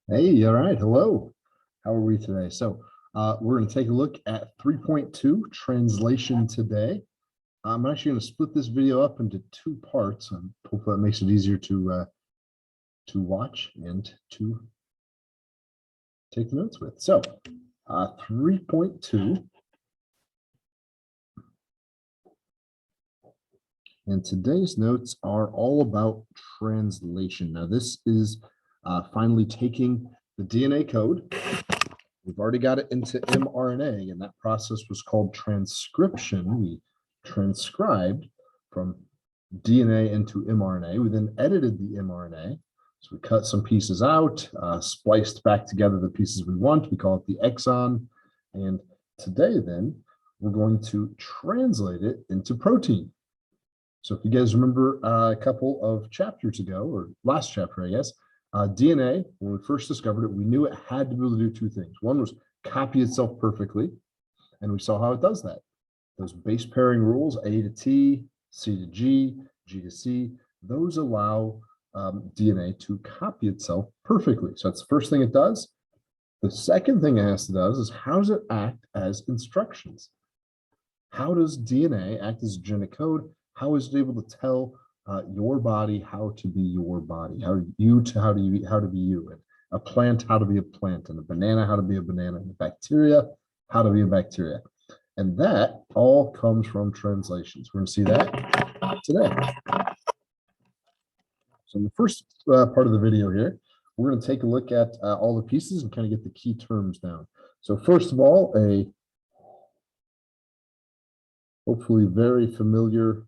Hey, all right. Hello. How are we today? We're going to take a look at 3.2 translation today. I'm actually going to split this video up into two parts, and hopefully that makes it easier to watch and to take notes with. 3.2, and today's notes are all about translation. Now, this is finally taking the DNA code. We've already got it into mRNA, and that process was called transcription. We transcribed from DNA into mRNA. We then edited the mRNA. So we cut some pieces out, spliced back together the pieces we want. We call it the exon. And today, then, we're going to translate it into protein. So if you guys remember a couple of chapters ago, or last chapter, I guess, DNA, when we first discovered it, we knew it had to be able to do two things. One was copy itself perfectly, and we saw how it does that. Those base pairing rules, A to T, C to G, G to C, those allow DNA to copy itself perfectly. So that's the first thing it does. The second thing it does is how does it act as instructions? How does DNA act as genetic code? How is it able to tell your body how to be your body? How to be you? And a plant, how to be a plant? And a banana, how to be a banana? And a bacteria, how to be a bacteria? And that all comes from translations. We're going to see that today. So in the first part of the video here, we're going to take a look at all the pieces and kind of get the key terms down. So first of all, a hopefully very familiar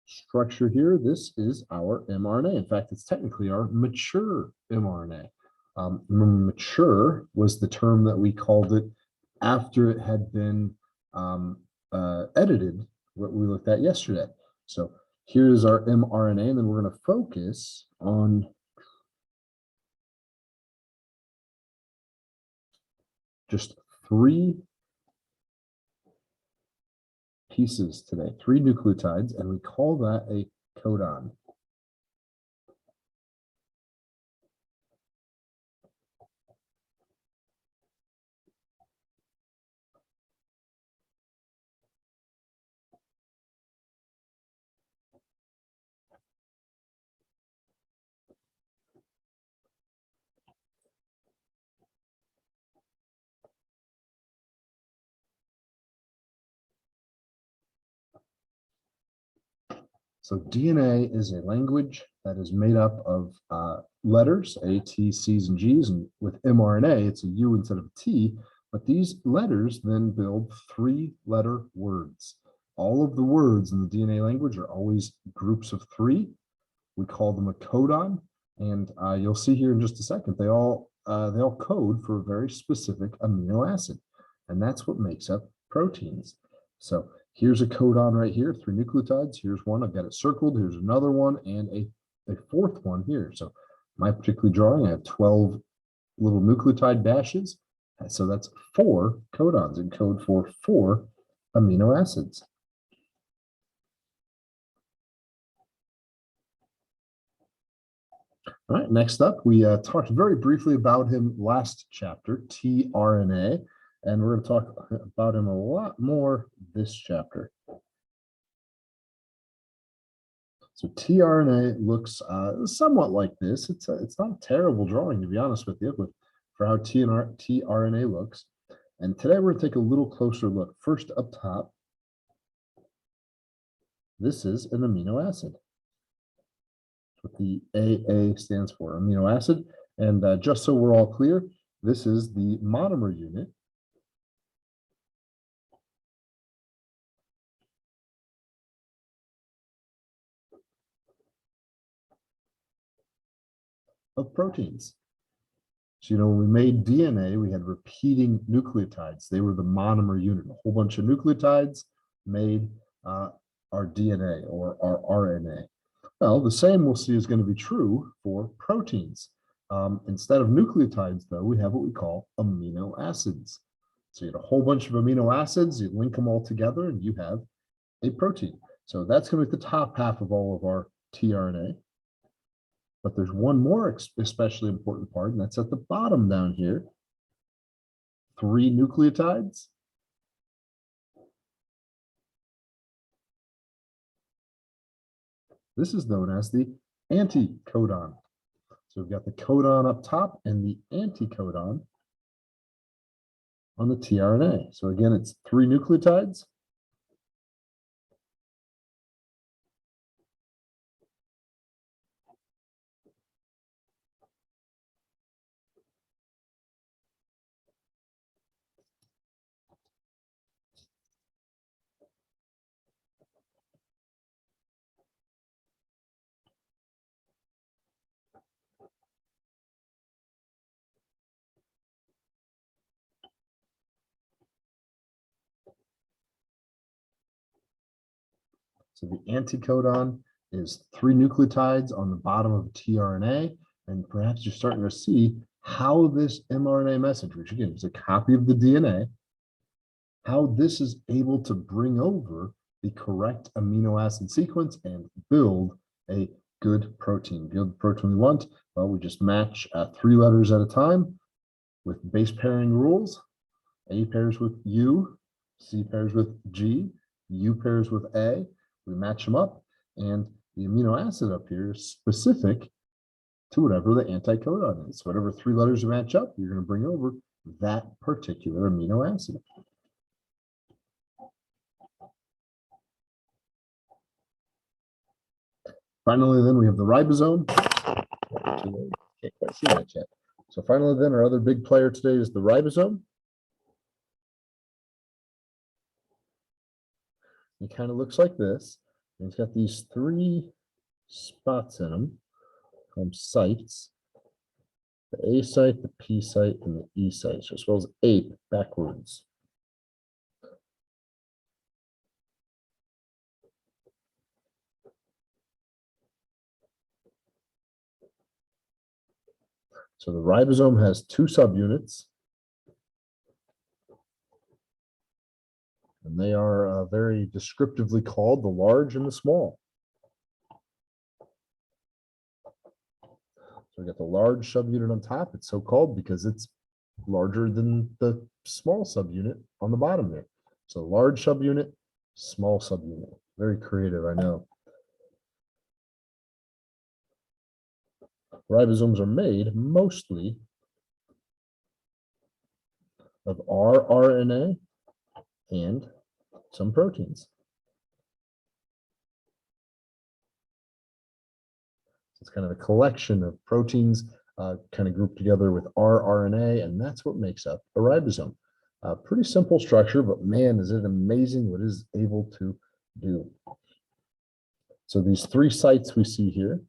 structure here. This is our mRNA. In fact, it's technically our mature mRNA. Remember, mature was the term that we called it after it had been edited, what we looked at yesterday. So here's our mRNA, and then we're going to focus on just three pieces today, three nucleotides, and we call that a codon. So DNA is a language that is made up of letters, A, T, C's, and G's. And with mRNA, it's a U instead of a T. But these letters then build three-letter words. All of the words in the DNA language are always groups of three. We call them a codon. And you'll see here in just a second, they all code for a very specific amino acid. And that's what makes up proteins. So here's a codon right here, three nucleotides. Here's one, I've got it circled. Here's another one and a fourth one here. So my particular drawing, I have 12 little nucleotide dashes. So that's 4 codons and code for 4 amino acids. All right, next up, we talked very briefly about him last chapter, tRNA, and we're going to talk about him a lot more this chapter. So tRNA looks somewhat like this. It's not a terrible drawing, to be honest with you, for how tRNA looks. And today we're going to take a little closer look. First up top, this is an amino acid. What the AA stands for, amino acid. And just so we're all clear, this is the monomer unit. Of proteins. So, when we made DNA, we had repeating nucleotides. They were the monomer unit. A whole bunch of nucleotides made our DNA or our RNA. Well, the same we'll see is going to be true for proteins. Instead of nucleotides, though, we have what we call amino acids. So you had a whole bunch of amino acids, you link them all together, and you have a protein. So that's going to be the top half of all of our tRNA. But there's one more especially important part, and that's at the bottom down here. 3 nucleotides. This is known as the anticodon. So we've got the codon up top and the anticodon on the tRNA. So again, it's 3 nucleotides. So the anticodon is 3 nucleotides on the bottom of tRNA, and perhaps you're starting to see how this mRNA message, which again is a copy of the DNA, how this is able to bring over the correct amino acid sequence and build a good protein. Build the protein we want. Well, we just match 3 letters at a time with base pairing rules. A pairs with U, C pairs with G, U pairs with A. We match them up, and the amino acid up here is specific to whatever the anticodon is. So whatever 3 letters match up, you're going to bring over that particular amino acid. Finally, then we have the ribosome. Can't quite see that yet. So finally, then our other big player today is the ribosome. It kind of looks like this. And it's got these 3 spots in them called sites. The A site, the P site, and the E site. So it spells ape backwards. So the ribosome has 2 subunits. And they are very descriptively called the large and the small. So we got the large subunit on top. It's so called because it's larger than the small subunit on the bottom there. So large subunit, small subunit. Very creative, I know. Ribosomes are made mostly of rRNA and some proteins. It's kind of a collection of proteins kind of grouped together with rRNA, and that's what makes up a ribosome. Pretty simple structure, but man, is it amazing what it is able to do. So these 3 sites we see here,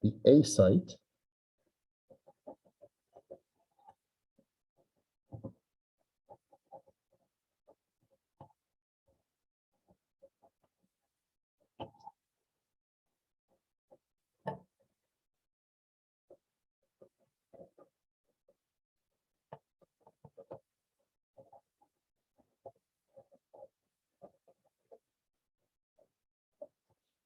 the A site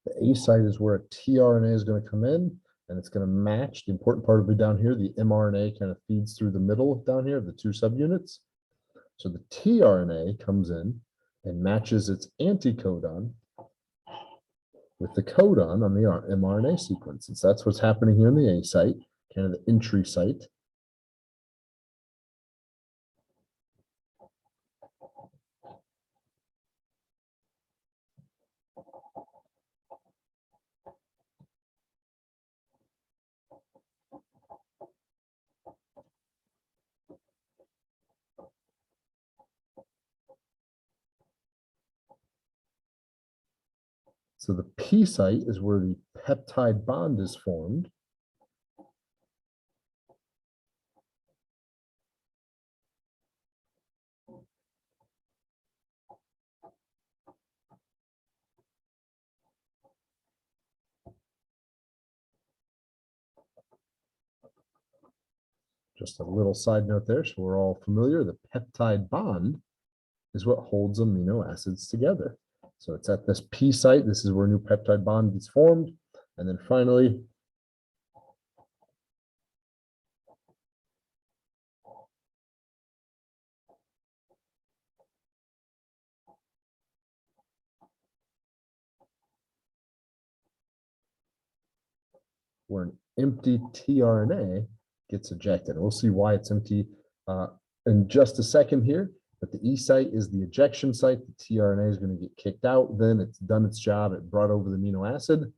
the A site is where a tRNA is going to come in, and it's going to match. The important part will be down here. The mRNA kind of feeds through the middle down here, the 2 subunits. So the tRNA comes in and matches its anticodon with the codon on the mRNA sequence. And so that's what's happening here in the A site, kind of the entry site. So the P site is where the peptide bond is formed. Just a little side note there, so we're all familiar. The peptide bond is what holds amino acids together. So it's at this P site. This is where a new peptide bond gets formed. And then finally, where an empty tRNA gets ejected. We'll see why it's empty in just a second here. But the E site is the ejection site. The tRNA is going to get kicked out. Then it's done its job. It brought over the amino acid,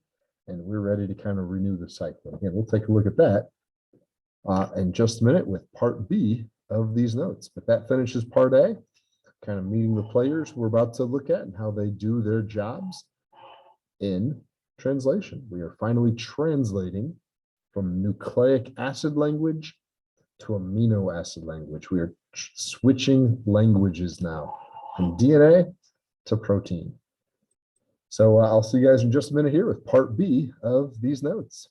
and we're ready to kind of renew the cycle. Again, we'll take a look at that in just a minute with part B of these notes. But that finishes part A, kind of meeting the players we're about to look at and how they do their jobs in translation. We are finally translating from nucleic acid language to amino acid language. We are switching languages now from DNA to protein. So I'll see you guys in just a minute here with part B of these notes.